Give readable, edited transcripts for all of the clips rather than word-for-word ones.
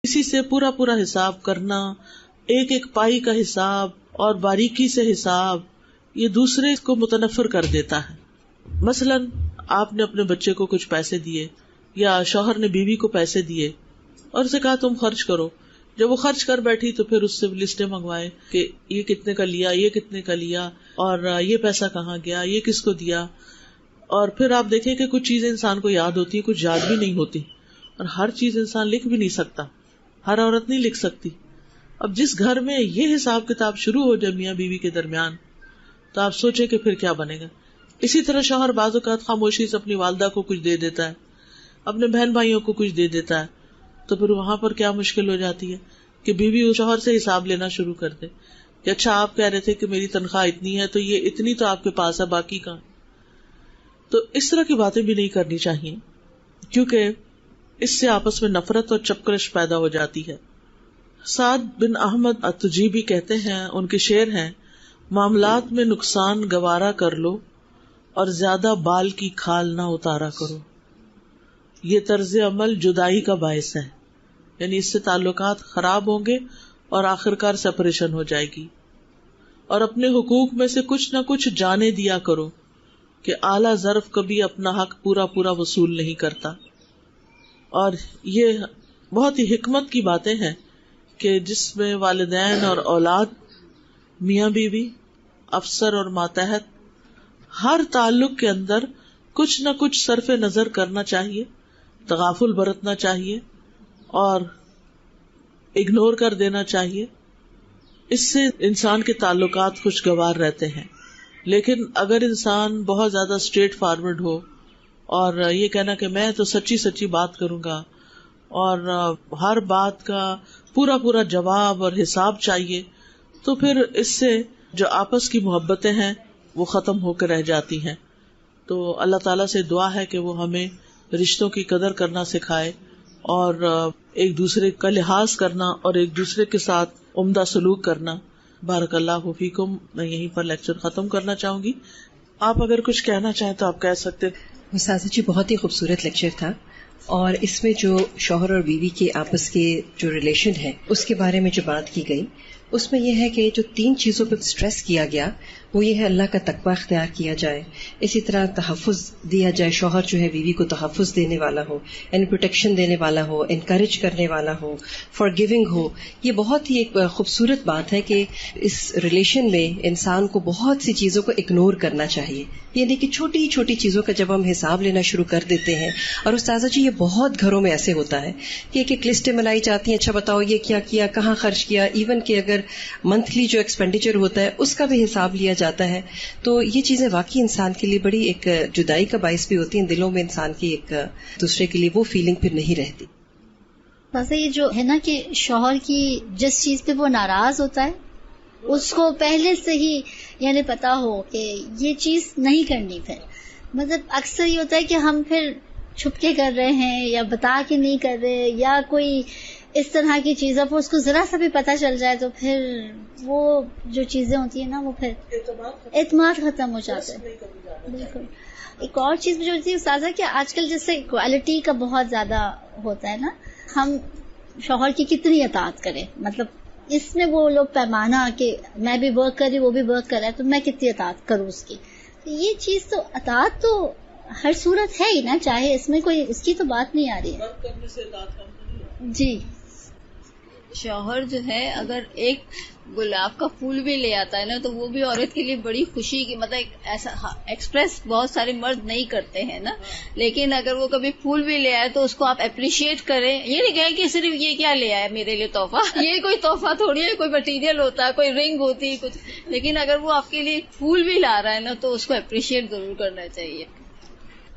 اسی سے پورا پورا حساب کرنا، ایک ایک پائی کا حساب اور باریکی سے حساب، یہ دوسرے کو متنفر کر دیتا ہے. مثلاً آپ نے اپنے بچے کو کچھ پیسے دیے یا شوہر نے بیوی کو پیسے دیے اور اسے کہا تم خرچ کرو. جب وہ خرچ کر بیٹھی تو پھر اس سے لسٹیں منگوائے کہ یہ کتنے کا لیا، یہ کتنے کا لیا، اور یہ پیسہ کہاں گیا، یہ کس کو دیا. اور پھر آپ دیکھیں کہ کچھ چیزیں انسان کو یاد ہوتی ہیں، کچھ یاد بھی نہیں ہوتی، اور ہر چیز انسان لکھ بھی نہیں سکتا، ہر عورت نہیں لکھ سکتی. اب جس گھر میں یہ حساب کتاب شروع ہو جائے میاں بیوی کے درمیان، تو آپ سوچیں کہ پھر کیا بنے گا. اسی طرح شوہر بعض اوقات خاموشی سے اپنی والدہ کو کچھ دے دیتا ہے، اپنے بہن بھائیوں کو کچھ دے دیتا ہے، تو پھر وہاں پر کیا مشکل ہو جاتی ہے کہ بیوی شوہر سے حساب لینا شروع کر دے کہ اچھا آپ کہہ رہے تھے کہ میری تنخواہ اتنی ہے تو یہ اتنی تو آپ کے پاس ہے، باقی کہاں. تو اس طرح کی باتیں بھی نہیں کرنی چاہیے، کیونکہ اس سے آپس میں نفرت اور چپکرش پیدا ہو جاتی ہے. سعد بن احمد التجیبی کہتے ہیں، ان کے شعر ہیں، معاملات میں نقصان گوارا کر لو اور زیادہ بال کی کھال نہ اتارا کرو. یہ طرز عمل جدائی کا باعث ہے، یعنی اس سے تعلقات خراب ہوں گے اور آخرکار سپریشن ہو جائے گی. اور اپنے حقوق میں سے کچھ نہ کچھ جانے دیا کرو کہ اعلیٰ ظرف کبھی اپنا حق پورا پورا وصول نہیں کرتا. اور یہ بہت ہی حکمت کی باتیں ہیں کہ جس میں والدین اور اولاد، میاں بیوی، افسر اور ماتحت، ہر تعلق کے اندر کچھ نہ کچھ صرف نظر کرنا چاہیے، تغافل برتنا چاہیے اور اگنور کر دینا چاہیے. اس سے انسان کے تعلقات خوشگوار رہتے ہیں. لیکن اگر انسان بہت زیادہ اسٹریٹ فارورڈ ہو اور یہ کہنا کہ میں تو سچی سچی بات کروں گا اور ہر بات کا پورا پورا جواب اور حساب چاہیے، تو پھر اس سے جو آپس کی محبتیں ہیں وہ ختم ہو کے رہ جاتی ہیں. تو اللہ تعالیٰ سے دعا ہے کہ وہ ہمیں رشتوں کی قدر کرنا سکھائے اور ایک دوسرے کا لحاظ کرنا اور ایک دوسرے کے ساتھ عمدہ سلوک کرنا. بارک اللہ فیکم. میں یہیں پر لیکچر ختم کرنا چاہوں گی. آپ اگر کچھ کہنا چاہیں تو آپ کہہ سکتے. استاذہ جی بہت ہی خوبصورت لیکچر تھا، اور اس میں جو شوہر اور بیوی کے آپس کے جو ریلیشن ہے اس کے بارے میں جو بات کی گئی، اس میں یہ ہے کہ جو 3 چیزوں پہ اسٹریس کیا گیا وہ یہ ہے اللہ کا تقویٰ اختیار کیا جائے، اسی طرح تحفظ دیا جائے، شوہر جو ہے بیوی کو تحفظ دینے والا ہو، یعنی پروٹیکشن دینے والا ہو، انکریج کرنے والا ہو، فار گیونگ ہو. یہ بہت ہی ایک خوبصورت بات ہے کہ اس ریلیشن میں انسان کو بہت سی چیزوں کو اگنور کرنا چاہیے، یعنی کہ چھوٹی چھوٹی چیزوں کا جب ہم حساب لینا شروع کر دیتے ہیں. اور استاذہ جی یہ بہت گھروں میں ایسے ہوتا ہے کہ ایک ایک لسٹیں بنائی جاتی ہیں، اچھا بتاؤ یہ کیا کیا، کہاں خرچ کیا، ایون کہ اگر منتھلی جو ایکسپینڈیچر ہوتا ہے اس کا بھی حساب لیا جاتا ہے. تو یہ چیزیں واقعی انسان کے لیے بڑی ایک جدائی کا باعث بھی ہوتی ہیں، دلوں میں انسان کی ایک دوسرے کے لیے وہ فیلنگ پھر نہیں رہتی. ویسے یہ جو ہے نا کہ شوہر کی جس چیز پہ وہ ناراض ہوتا ہے اس کو پہلے سے ہی یعنی پتا ہو کہ یہ چیز نہیں کرنی. پھر مطلب اکثر یہ ہوتا ہے کہ ہم پھر چھپ کے کر رہے ہیں یا بتا کے نہیں کر رہے یا کوئی اس طرح کی چیزوں پر اس کو ذرا سا بھی پتہ چل جائے تو پھر وہ جو چیزیں ہوتی ہیں نا وہ پھر اعتماد ختم ہو جاتا ہے. بالکل. ایک اور چیز جو ہوتی ہے استاذہ کہ آج کل جیسے کوالٹی کا بہت زیادہ ہوتا ہے نا، ہم شوہر کی کتنی اطاعت کریں، مطلب اس میں وہ لوگ پیمانہ کہ میں بھی ورک کر رہی وہ بھی ورک کر رہا ہے تو میں کتنی اطاعت کروں اس کی. یہ چیز تو اطاعت تو ہر صورت ہے ہی نا، چاہے اس میں کوئی اس کی تو بات نہیں آ رہی ہے. جی شوہر جو ہے اگر ایک گلاب کا پھول بھی لے آتا ہے نا تو وہ بھی عورت کے لیے بڑی خوشی کی مطلب ایسا ایکسپریس بہت سارے مرد نہیں کرتے ہیں نا، لیکن اگر وہ کبھی پھول بھی لے آئے تو اس کو آپ اپریشیٹ کریں. یہ نہیں کہیں کہ صرف یہ کیا لے آئے میرے لیے تحفہ، یہ کوئی تحفہ تھوڑی ہے، کوئی مٹیریل ہوتا ہے، کوئی رنگ ہوتی ہے کچھ، لیکن اگر وہ آپ کے لیے پھول بھی لا رہا ہے نا تو اس کو اپریشیٹ ضرور کرنا چاہیے.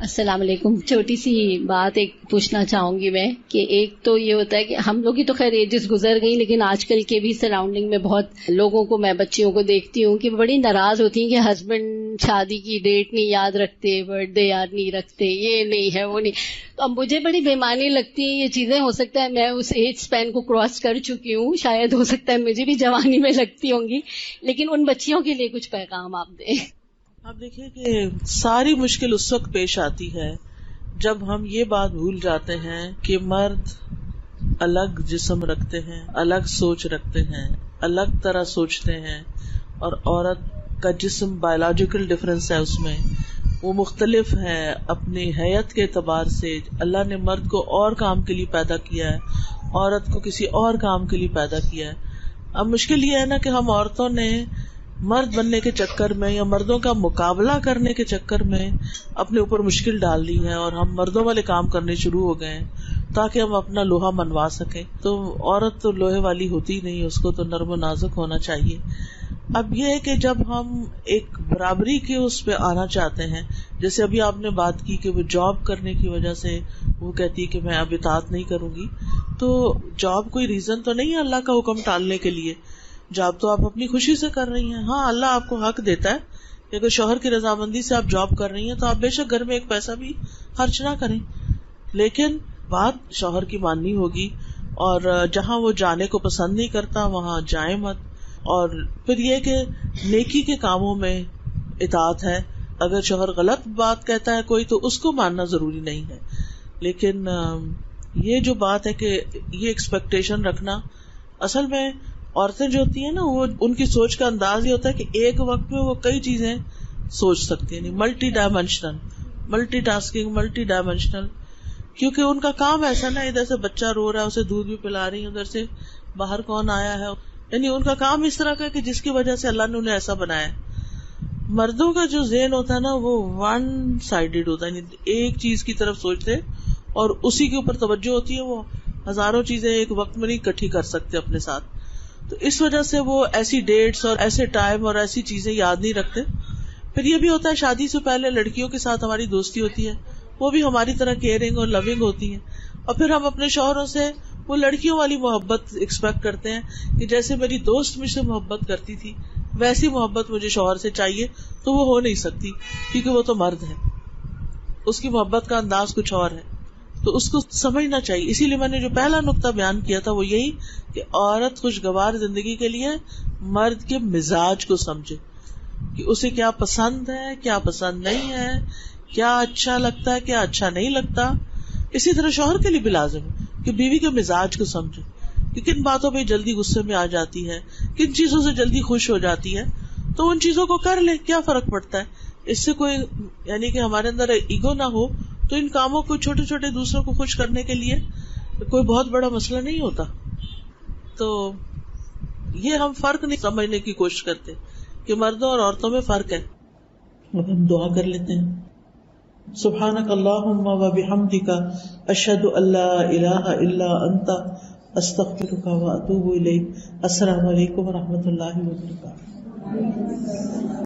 السلام علیکم. چھوٹی سی بات ایک پوچھنا چاہوں گی میں کہ ایک تو یہ ہوتا ہے کہ ہم لوگ کی تو خیر ایجز گزر گئی، لیکن آج کل کے بھی سراؤنڈنگ میں بہت لوگوں کو، میں بچیوں کو دیکھتی ہوں کہ بڑی ناراض ہوتی ہیں کہ ہسبینڈ شادی کی ڈیٹ نہیں یاد رکھتے، برتھ ڈے یاد نہیں رکھتے، یہ نہیں ہے وہ نہیں. تو اب مجھے بڑی بےمانی لگتی ہیں یہ چیزیں. ہو سکتا ہے میں اس ایج اسپین کو کراس کر چکی ہوں، شاید ہو سکتا ہے مجھے بھی جوانی میں لگتی ہوں گی، لیکن ان بچیوں کے لیے کچھ پیغام آپ دیں. آپ دیکھیے کہ ساری مشکل اس وقت پیش آتی ہے جب ہم یہ بات بھول جاتے ہیں کہ مرد الگ جسم رکھتے ہیں، الگ سوچ رکھتے ہیں، الگ طرح سوچتے ہیں، اور عورت کا جسم بایولوجیکل ڈفرینس ہے، اس میں وہ مختلف ہے اپنی حیت کے اعتبار سے. اللہ نے مرد کو اور کام کے لیے پیدا کیا ہے، عورت کو کسی اور کام کے لیے پیدا کیا ہے. اب مشکل یہ ہے نا کہ ہم عورتوں نے مرد بننے کے چکر میں یا مردوں کا مقابلہ کرنے کے چکر میں اپنے اوپر مشکل ڈال لی ہے، اور ہم مردوں والے کام کرنے شروع ہو گئے ہیں تاکہ ہم اپنا لوہا منوا سکیں. تو عورت تو لوہے والی ہوتی نہیں، اس کو تو نرم و نازک ہونا چاہیے. اب یہ ہے کہ جب ہم ایک برابری کے اس پہ آنا چاہتے ہیں، جیسے ابھی آپ نے بات کی کہ وہ جاب کرنے کی وجہ سے وہ کہتی کہ میں اب اطاعت نہیں کروں گی، تو جاب کوئی ریزن تو نہیں ہے اللہ کا حکم ٹالنے کے لیے. جاب تو آپ اپنی خوشی سے کر رہی ہیں. ہاں اللہ آپ کو حق دیتا ہے کہ اگر شوہر کی رضامندی سے آپ جاب کر رہی ہیں تو آپ بے شک گھر میں ایک پیسہ بھی خرچ نہ کریں، لیکن بات شوہر کی ماننی ہوگی. اور جہاں وہ جانے کو پسند نہیں کرتا وہاں جائیں مت. اور پھر یہ کہ نیکی کے کاموں میں اطاعت ہے. اگر شوہر غلط بات کہتا ہے کوئی تو اس کو ماننا ضروری نہیں ہے، لیکن یہ جو بات ہے کہ یہ ایکسپیکٹیشن رکھنا، اصل میں عورتیں جو ہوتی ہیں نا وہ ان کی سوچ کا انداز یہ ہوتا ہے کہ ایک وقت میں وہ کئی چیزیں سوچ سکتی ہیں، multi dimensional, multi tasking, multi dimensional. کیونکہ ان کا کام ایسا نا، ادھر سے بچہ رو رہا ہے اسے دودھ بھی پلا رہی ہیں، ادھر سے باہر کون آیا ہے، یعنی ان کا کام اس طرح کا کہ جس کی وجہ سے اللہ نے انہیں ایسا بنایا ہے. مردوں کا جو ذہن ہوتا ہے نا وہ ون سائیڈڈ ہوتا ہے، یعنی ایک چیز کی طرف سوچتے اور اسی کے اوپر توجہ ہوتی ہے. وہ ہزاروں چیزیں ایک وقت میں نہیں اکٹھی کر سکتے اپنے ساتھ، تو اس وجہ سے وہ ایسی ڈیٹس اور ایسے ٹائم اور ایسی چیزیں یاد نہیں رکھتے. پھر یہ بھی ہوتا ہے شادی سے پہلے لڑکیوں کے ساتھ ہماری دوستی ہوتی ہے، وہ بھی ہماری طرح کیئرنگ اور لونگ ہوتی ہیں، اور پھر ہم اپنے شوہروں سے وہ لڑکیوں والی محبت ایکسپیکٹ کرتے ہیں کہ جیسے میری دوست مجھ سے محبت کرتی تھی ویسی محبت مجھے شوہر سے چاہیے. تو وہ ہو نہیں سکتی کیونکہ وہ تو مرد ہے، اس کی محبت کا انداز کچھ اور ہے. تو اس کو سمجھنا چاہیے. اسی لیے میں نے جو پہلا نقطہ بیان کیا تھا وہ یہی کہ عورت خوشگوار زندگی کے لیے مرد کے مزاج کو سمجھے کہ اسے کیا پسند ہے، کیا پسند نہیں ہے، کیا اچھا لگتا ہے، کیا اچھا نہیں لگتا. اسی طرح شوہر کے لیے بھی لازم ہے کہ بیوی کے مزاج کو سمجھے کہ کن باتوں پہ جلدی غصے میں آ جاتی ہے، کن چیزوں سے جلدی خوش ہو جاتی ہے، تو ان چیزوں کو کر لے، کیا فرق پڑتا ہے. اس سے کوئی یعنی کہ ہمارے اندر ایگو نہ ہو تو ان کاموں کو چھوٹے چھوٹے دوسروں کو خوش کرنے کے لیے کوئی بہت بڑا مسئلہ نہیں ہوتا. تو یہ ہم فرق نہیں سمجھنے کی کوشش کرتے کہ مردوں اور عورتوں میں فرق ہے. اب ہم دعا کر لیتے ہیں. سبحانک اللہم و بحمدک اشہد ان لا الہ الا انت استغفرک و اتوب الیک. السلام علیکم و رحمۃ اللہ وبرکاتہ.